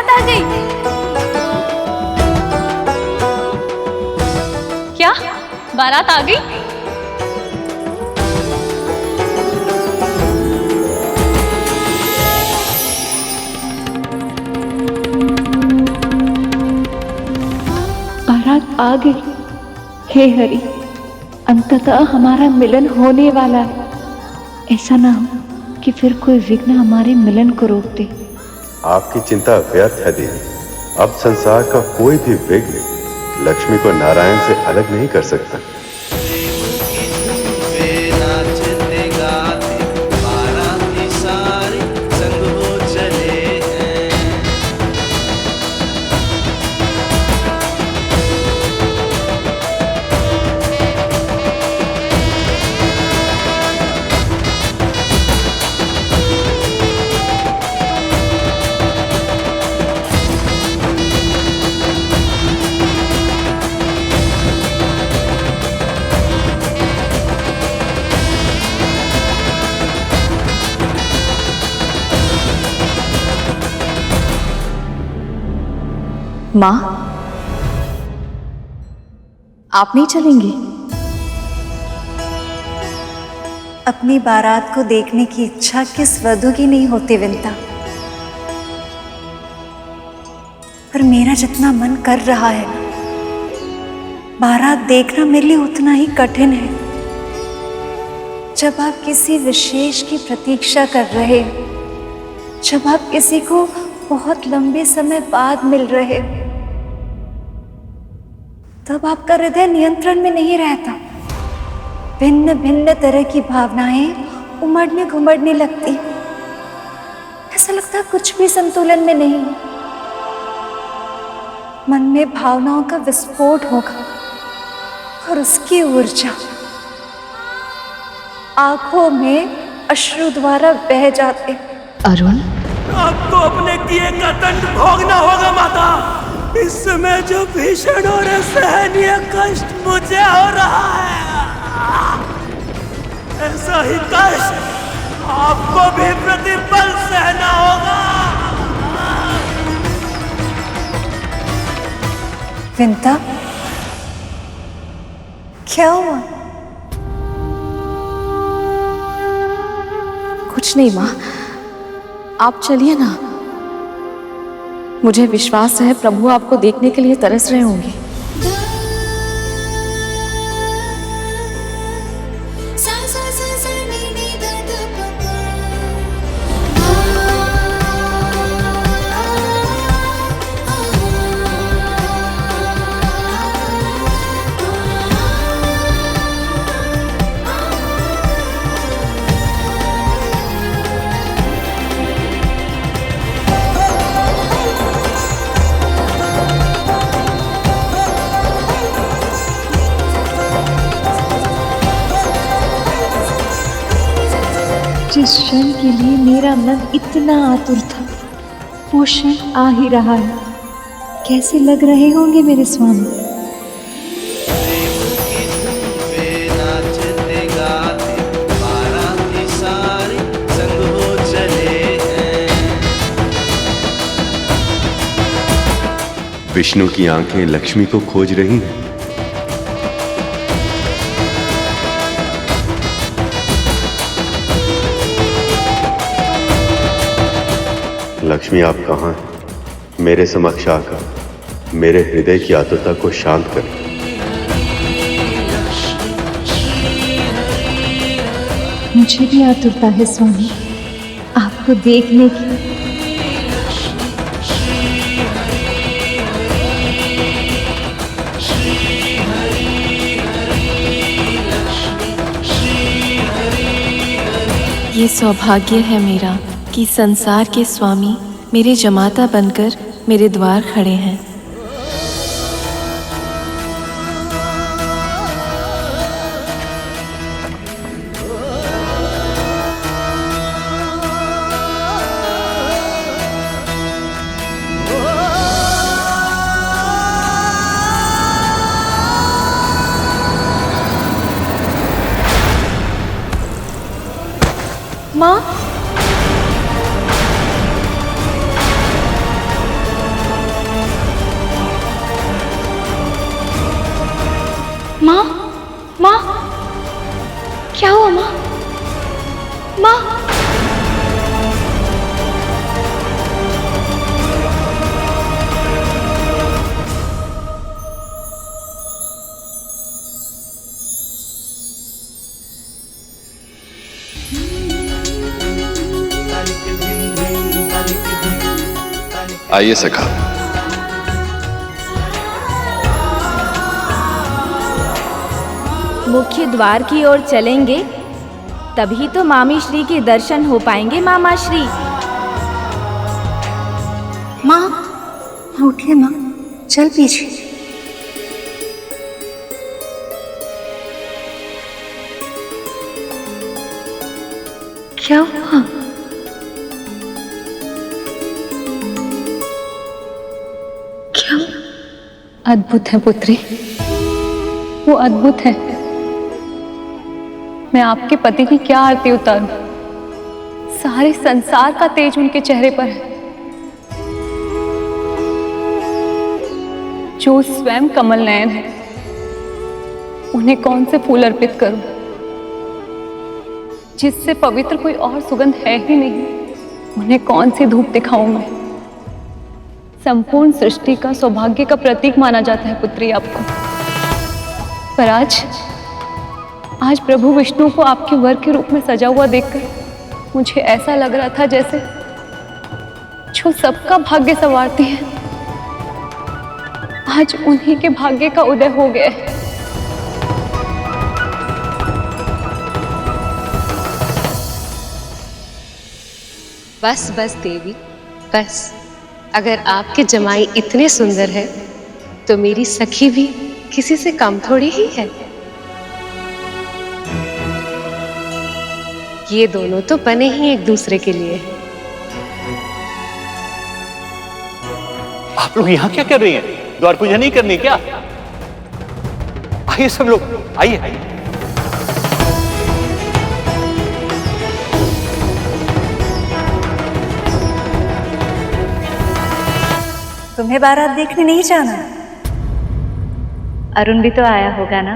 बारात आ गई। क्या बारात आ गई? बारात आ गई। हे हरि, अंततः हमारा मिलन होने वाला है। ऐसा ना हो कि फिर कोई विघ्न हमारे मिलन को रोक दे। आपकी चिंता व्यर्थ है देवी। अब संसार का कोई भी विघ्न लक्ष्मी को नारायण से अलग नहीं कर सकता। माँ, आप नहीं चलेंगे? अपनी बारात को देखने की इच्छा किस वधू की नहीं होती विंता, पर मेरा जितना मन कर रहा है ना, बारात देखना मेरे लिए उतना ही कठिन है। जब आप किसी विशेष की प्रतीक्षा कर रहे हो, जब आप किसी को बहुत लंबे समय बाद मिल रहे हो, तब आपका हृदय नियंत्रण में नहीं रहता। भिन्न भिन्न तरह की भावनाएं उमड़ने घुमड़ने लगती। ऐसा लगता कुछ भी संतुलन में नहीं है। मन में भावनाओं का विस्फोट होगा और उसकी ऊर्जा आंखों में अश्रु द्वारा बह जाते। अरुण, आपको अपने किए का दंड भोगना होगा माता। इस समय जो भीषण और असहनीय कष्ट मुझे हो रहा है, ऐसा ही कष्ट आपको भी प्रतिपल सहना होगा। विंता, क्या हुआ? कुछ नहीं माँ, आप चलिए ना। मुझे विश्वास है प्रभु आपको देखने के लिए तरस रहे होंगे। जिस क्षण के लिए मेरा मन इतना आतुर था, वो क्षण आ ही रहा है। कैसे लग रहे होंगे मेरे स्वामी? विष्णु की आंखें लक्ष्मी को खोज रही हैं। लक्ष्मी, आप कहाँ हैं? मेरे समक्ष आकर मेरे हृदय की आतुरता को शांत करें। मुझे भी आतुरता है स्वामी, आपको देखने की। ये सौभाग्य है मेरा कि संसार के स्वामी मेरे जमाता बनकर मेरे द्वार खड़े हैं। माँ, आइए सखा। मुख्य द्वार की ओर चलेंगे, तभी तो मामी श्री के दर्शन हो पाएंगे। मामा श्री। माँ उठिए, माँ चल पीछे। क्या हुआ? क्या? अद्भुत है पुत्री, वो अद्भुत है। मैं आपके पति की क्या आरती उतारूं? सारे संसार का तेज उनके चेहरे पर है। जो स्वयं कमल नयन है, उन्हें कौन से फूल अर्पित करूं? जिससे पवित्र कोई और सुगंध है ही नहीं, उन्हें कौन सी धूप दिखाऊं मैं? संपूर्ण सृष्टि का सौभाग्य का प्रतीक माना जाता है पुत्री आपको, पर आज प्रभु विष्णु को आपके वर के रूप में सजा हुआ देखकर मुझे ऐसा लग रहा था जैसे जो सबका भाग्य संवारती है, आज उन्हीं के भाग्य का उदय हो गया है। बस बस देवी, बस। अगर आपके जमाई इतने सुंदर है तो मेरी सखी भी किसी से कम थोड़ी ही है। ये दोनों तो बने ही एक दूसरे के लिए हैं। आप लोग यहाँ क्या कर रही हैं? द्वार पूजा नहीं करनी क्या? आइए सब लोग, आइए। तुम्हें बारात देखने नहीं जाना? अरुण भी तो आया होगा ना?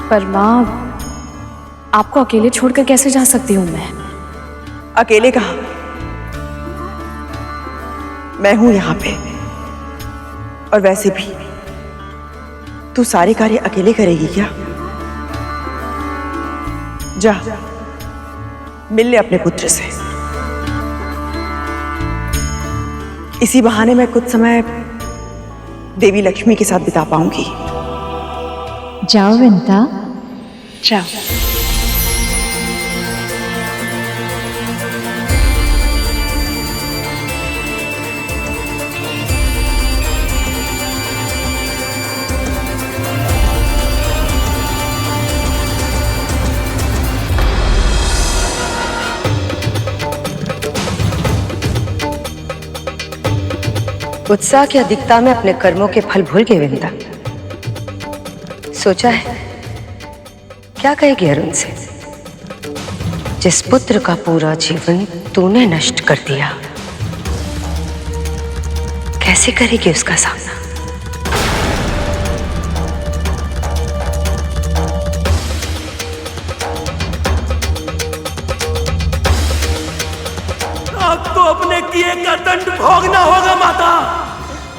पर माँ, आपको अकेले छोड़कर कैसे जा सकती हूँ मैं? अकेले कहाँ? मैं हूं यहाँ पे। और वैसे भी तू सारे कार्य अकेले करेगी क्या? जा मिल ले अपने पुत्र से। इसी बहाने मैं कुछ समय देवी लक्ष्मी के साथ बिता पाऊंगी। जाओ विंता, जाओ। उत्साह की अधिकता में अपने कर्मों के फल भूल गए विंता। सोचा है क्या कहेगी अरुण से? जिस पुत्र का पूरा जीवन तूने नष्ट कर दिया, कैसे करेगी उसका सामना? आपको अपने किए का दंड भोगना होगा माता।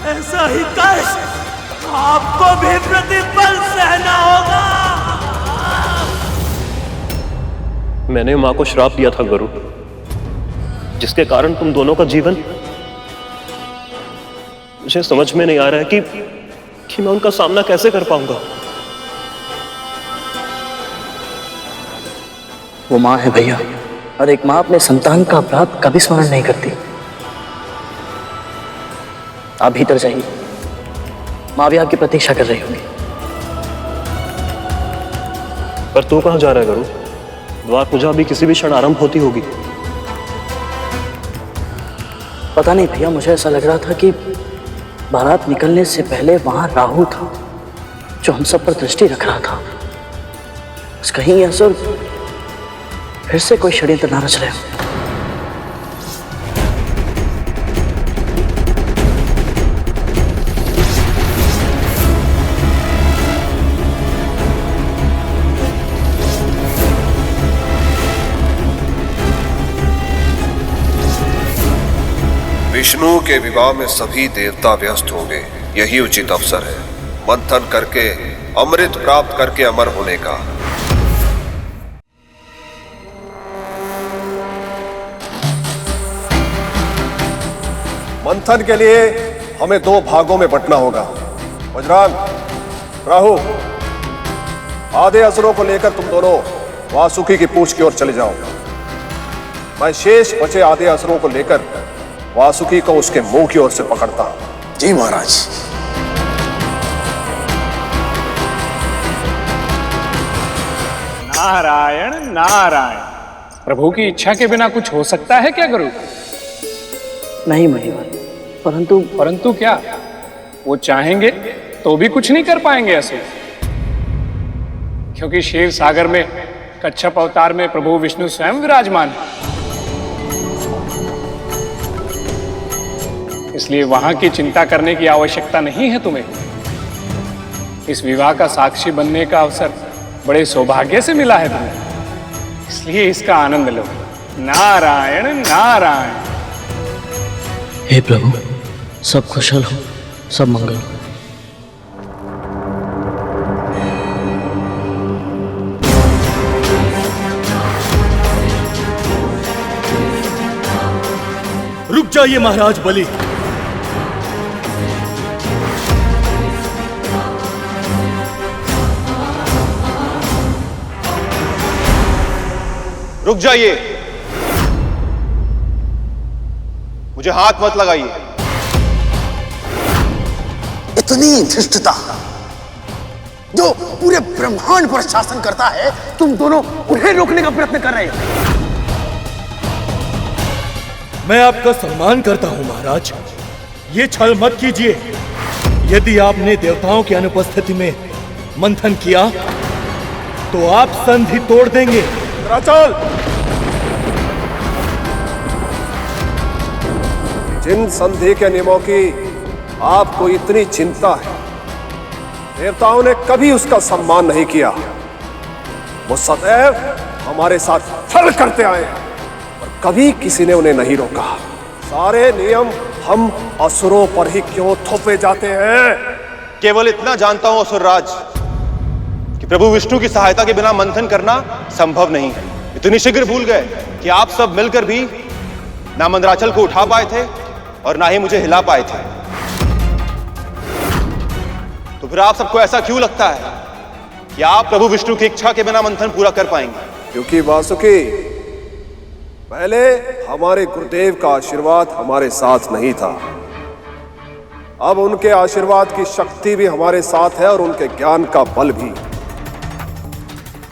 ऐसा ही कष्ट आपको भी प्रतिपल सहना होगा। मैंने माँ को श्राप दिया था गुरु, जिसके कारण तुम दोनों का जीवन, मुझे समझ में नहीं आ रहा है कि मैं उनका सामना कैसे कर पाऊंगा। वो माँ है भैया, और एक माँ अपने संतान का अपराध कभी स्मरण नहीं करती। आप भीतर जाइए, माँ भी आपकी प्रतीक्षा कर रही होगी। पर तू कहाँ जा रहा है गुरु? द्वार पूजा भी किसी भी क्षण आरंभ होती होगी। पता नहीं भैया, मुझे ऐसा लग रहा था कि बारात निकलने से पहले वहां राहु था जो हम सब पर दृष्टि रख रहा था। बस कहीं ये असुर फिर से कोई षड्यंत्र ना रच रहे हो। विष्णु के विवाह में सभी देवता व्यस्त होंगे, यही उचित अवसर है मंथन करके अमृत प्राप्त करके अमर होने का। मंथन के लिए हमें 2 भागों में बंटना होगा। वज्रान, राहु, आधे असुरों को लेकर तुम दोनों वासुकी की पूंछ की ओर चले जाओ। मैं शेष बचे आधे असुरों को लेकर वासुकी को उसके मुंह की ओर से पकड़ता हूं। जी महाराज। नारायण नारायण। प्रभु की इच्छा के बिना कुछ हो सकता है क्या गुरु? नहीं मणिवर, परंतु क्या? वो चाहेंगे तो भी कुछ नहीं कर पाएंगे ऐसे, क्योंकि क्षीर सागर में कच्छप अवतार में प्रभु विष्णु स्वयं विराजमान है। इसलिए वहां की चिंता करने की आवश्यकता नहीं है तुम्हें। इस विवाह का साक्षी बनने का अवसर बड़े सौभाग्य से मिला है तुम्हें, इसलिए इसका आनंद लो। नारायण नारायण। हे प्रभु, सब कुशल हो, सब मंगल हो। रुक जाइए महाराज बलि। रुक जाइए, मुझे हाथ मत लगाइए। इतनी धृष्टता जो पूरे ब्रह्मांड पर शासन करता है, तुम दोनों उन्हें रोकने का प्रयत्न कर रहे हो। मैं आपका सम्मान करता हूं महाराज, ये छल मत कीजिए। यदि आपने देवताओं की अनुपस्थिति में मंथन किया तो आप संधि तोड़ देंगे। चल, जिन संधि के नियमों की आपको इतनी चिंता है, देवताओं ने कभी उसका सम्मान नहीं किया। वो सदैव हमारे साथ छल करते आए हैं और कभी किसी ने उन्हें नहीं रोका। सारे नियम हम असुरों पर ही क्यों थोपे जाते हैं? केवल इतना जानता हूं असुरराज कि प्रभु विष्णु की सहायता के बिना मंथन करना संभव नहीं है। इतनी शीघ्र भूल गए कि आप सब मिलकर भी ना मंदराचल को उठा पाए थे और ना ही मुझे हिला पाए थे। तो फिर आप सबको ऐसा क्यों लगता है कि आप प्रभु विष्णु की इच्छा के बिना मंथन पूरा कर पाएंगे? क्योंकि वासुकी, पहले हमारे गुरुदेव का आशीर्वाद हमारे साथ नहीं था। अब उनके आशीर्वाद की शक्ति भी हमारे साथ है और उनके ज्ञान का बल भी।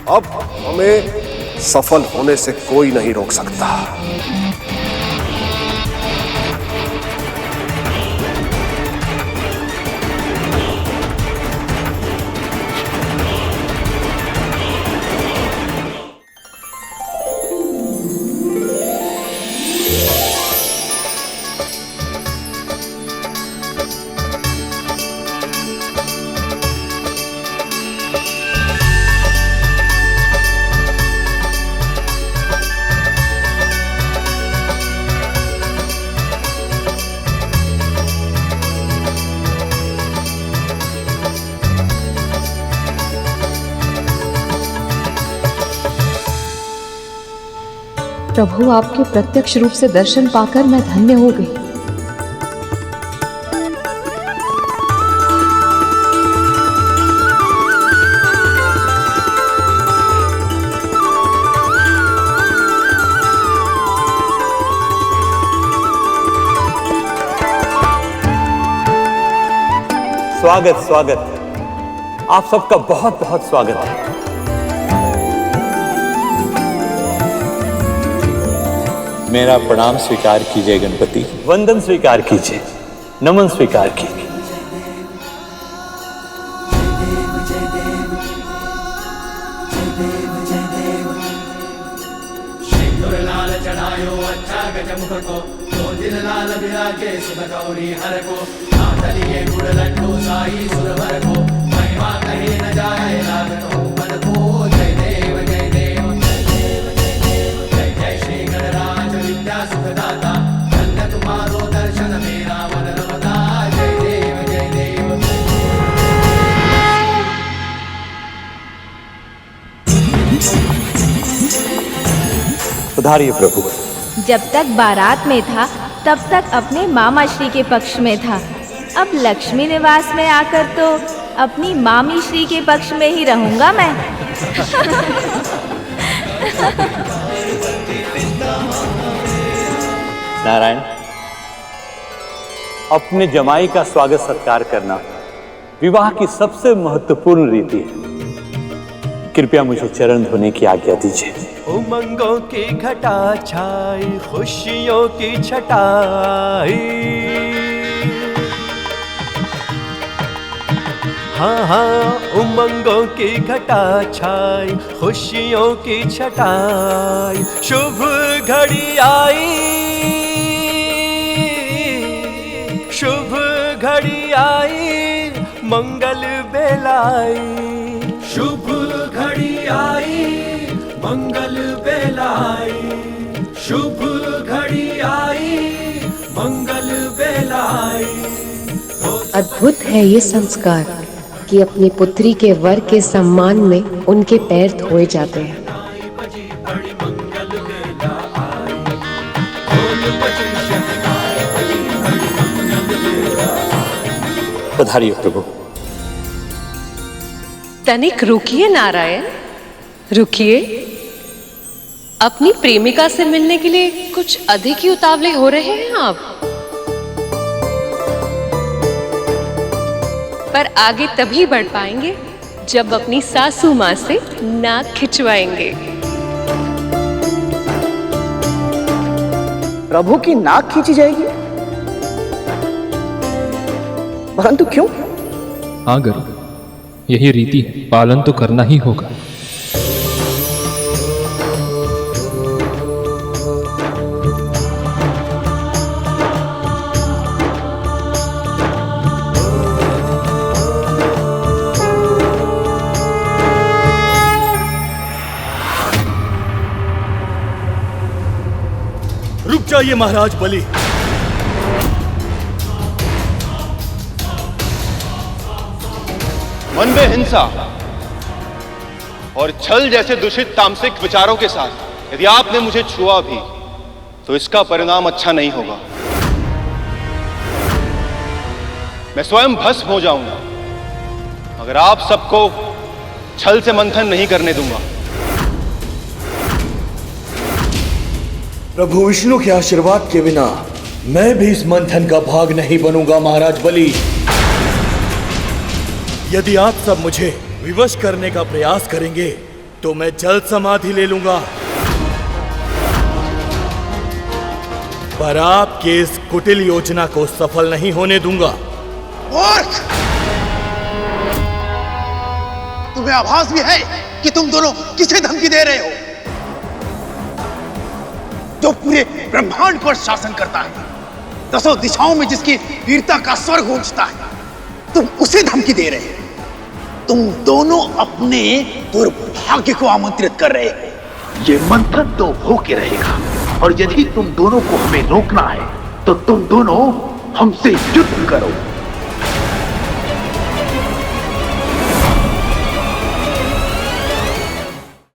अब हमें सफल होने से कोई नहीं रोक सकता। प्रभु, आपके प्रत्यक्ष रूप से दर्शन पाकर मैं धन्य हो गई। स्वागत स्वागत, आप सबका बहुत बहुत स्वागत है। मेरा प्रणाम स्वीकार कीजिए गणपति। वंदन स्वीकार कीजिए, नमन स्वीकार कीजिए। लाल चढ़ायो अच्छा गजमुख को, दो दिन लाल विराजे सुध गौरी हर को, लिए गुड़ लड्डू साई सुरभर को, महिमा कहे न जाए लागत हो मन को। जय देव जय देव जय देव जय देव जय जय श्री गणराज विद्या सुखदाता, धन्य तुम्हारो दर्शन मेरा मन रमता। जय देव जय देव। पधारिए प्रभु। जब तक बारात में था तब तक अपने मामा श्री के पक्ष में था। अब लक्ष्मी निवास में आकर तो अपनी मामी श्री के पक्ष में ही रहूंगा मैं। नारायण, अपने जमाई का स्वागत सत्कार करना विवाह की सबसे महत्वपूर्ण रीति है। कृपया मुझे चरण धोने की आज्ञा दीजिए। उमंगों की घटा छाई, खुशियों की छटाई, हाँ हाँ उमंगों की घटा छाई, खुशियों की छटाई, शुभ घड़ी आई, शुभ घड़ी आई, मंगल बेलाई, शुभ घड़ी आई, मंगल बेलाई, शुभ घड़ी आई, मंगल बेलाई। अद्भुत है ये संस्कार कि अपनी पुत्री के वर के सम्मान में उनके पैर धोए जाते हैं। पधारिए प्रभु। तनिक रुकिए नारायण, रुकिए। अपनी प्रेमिका से मिलने के लिए कुछ अधिक ही उतावले हो रहे हैं आप। पर आगे तभी बढ़ पाएंगे जब अपनी सासू माँ से नाक खिंचवाएंगे। प्रभु की नाक खींची जाएगी? परंतु क्यों? हाँ गुरु, यही रीति है, पालन तो करना ही होगा। रुक जाइए महाराज बलि। मन में हिंसा और छल जैसे दूषित तामसिक विचारों के साथ यदि आपने मुझे छुआ भी तो इसका परिणाम अच्छा नहीं होगा। मैं स्वयं भस्म हो जाऊंगा अगर आप सबको छल से मंथन नहीं करने दूंगा। प्रभु विष्णु के आशीर्वाद के बिना मैं भी इस मंथन का भाग नहीं बनूंगा महाराज बलि। यदि आप सब मुझे विवश करने का प्रयास करेंगे तो मैं जल्द समाधि ले लूंगा, पर आपके इस कुटिल योजना को सफल नहीं होने दूंगा। मूर्ख! तुम्हें आभास भी है कि तुम दोनों किसे धमकी दे रहे हो? जो पूरे ब्रह्मांड पर शासन करता है, दसों दिशाओं में जिसकी वीरता का स्वर गूंजता है, तुम उसे धमकी दे रहे हो। तुम दोनों अपने दुर्भाग्य को आमंत्रित कर रहे हो। ये मंथन तो होके रहेगा और यदि तुम दोनों को हमें रोकना है तो तुम दोनों हमसे युद्ध करो।